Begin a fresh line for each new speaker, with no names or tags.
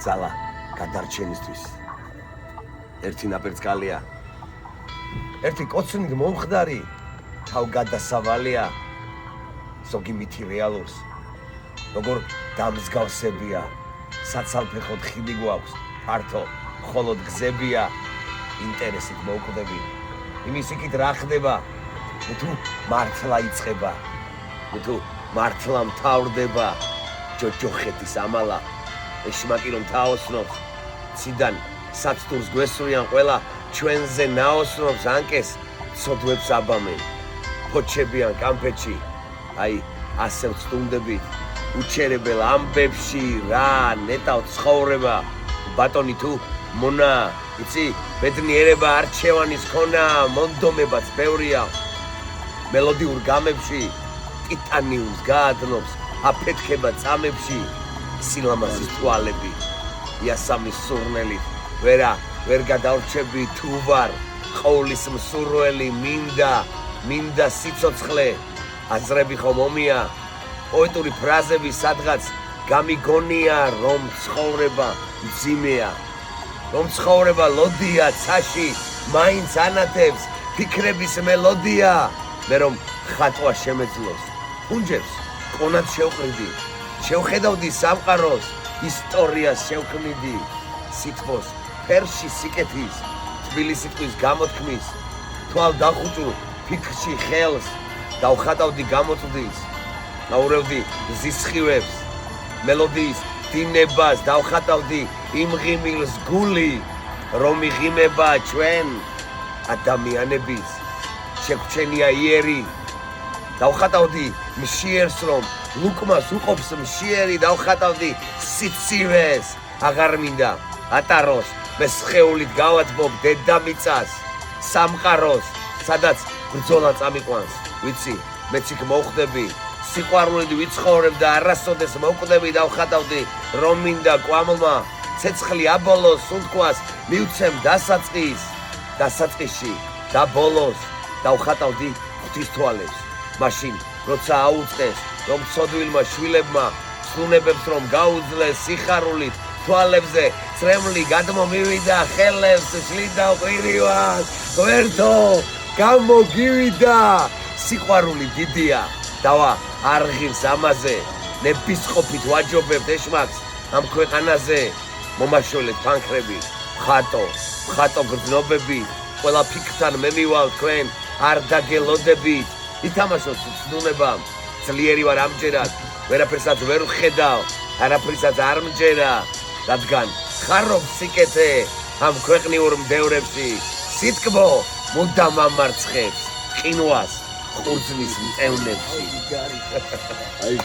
ძალა გადარჩენისთვის. ერთი ნაპერწკალია. ერთი კოცნით მომხდარი თავგადასავალია. ზოგი მითი რეალურს. როგორ დამსგავსებია. საცალფეხოდ ხიდი გვაქვს. ფართო, მხოლოდ გზებია. ინტერესით მოვკვდები. იმის იქით რა ხდება? თუ მართლა იწყება. თუ მართლა მთავრდება. ჯოჯოხეთის ამალა. ეშმაკი რომ თაოსნობს. ციდან საცდურს გვესვრიან ყველა ჩვენზე ნაოსნობს ანკეს ცოდვებს აბამენ. ფოჩებიან კამფეტში. აი, ასე ვწუნდებით. უჩერებელ ამბებში რა ნეტავ ცხოვრება. ბატონი თუ მონა, იცი, ბედნიერება არჩევანის ქონა, მონდომებაც ბევრია. მელოდიურ გამებში ტიტანიუმს გაადნობს, აფეთქება წამებში. სილამაზის თვალები, იასამის სურნელით, ვერ გადავრჩები თუ ვარ, ყოვლის მსურველი მინდა სიცოცხლე, აზრები ხომ ომია, პოეტური ფრაზები სადღაც გამიგონია, რომ ცხოვრება მძიმეა, რომ ცხოვრება ლოდია ცაში, მაინც ანათებს ფიქრების მელოდია, მე რომ ხატვა შემეძლოს, ფუნჯებს კონად შევყრიდი, შევხედავდი სამყაროს, ისტორიას შევქმნიდი, სითბოს, ფერში სიკეთის, თბილი სიტყვის გამოთქმის, თვალ დახუჭულ ფიქრში ხელს, დავხატავდი გამოწვდის, დაურევდი ზისხივებს, მელოდიის დინებას, დავხატავდი იმღიმილს გული, რომ იღიმება ჩვენ ადამიანების, შეგვჩენია იერი, დავხატავდი მშიერს, რომ ლუკმას უყოფს მშიერი, დავხატავდი სიცივეს, აღარ მინდა ატაროს, მე სხეულით გავათბობ დედამიწას, სამყაროს, სადაც ბრძოლა წამიყვანს, ვიცი, მეც იქ მოვხდები, სიყვარულით ვიცხოვრებ და არასოდეს მოვკვდები, დავხატავდი, რომ მინდა კვამლმა, ცეცხლი აბოლოს, სუნთქვას, მივცემ დასაწყისში და ბოლოს, დავხატავდი ღვთის თვალებს, მაშინ, როცა აუწყეს, რომ ცოდვილმა შვილებმა, სუნებებს რომ გაუძლეს სიხარულით, თვალებზე წრემლი გადმომივიდა, ხელებს შლიდა ყვირივად, გვერდო, გამოგივიდა, სიყვარული დიდია, დავა არღირს ამაზე, ნებისყოფით ვაჯობებთ ეშმაკს ამ ქვეყანაზე, მომაშველეთ ფანქრები, მხატო გრძნობები, ყველა ფიქრთან მე მივალ თქვენ, არ დაგელოდებით, ითამაშოთ ცნუნებამ, ძლიერი ვარ ამჯერად, ვერაფერსაც ვერ ვხედავ, არაფრისაც არ მჯერა, რადგან ხარობს სიკეთე ამ ქვეყნიურ მდევრებში, სიტკბო მუდამ ამარცხებს, ყინვას ყურძნის მტევნებში.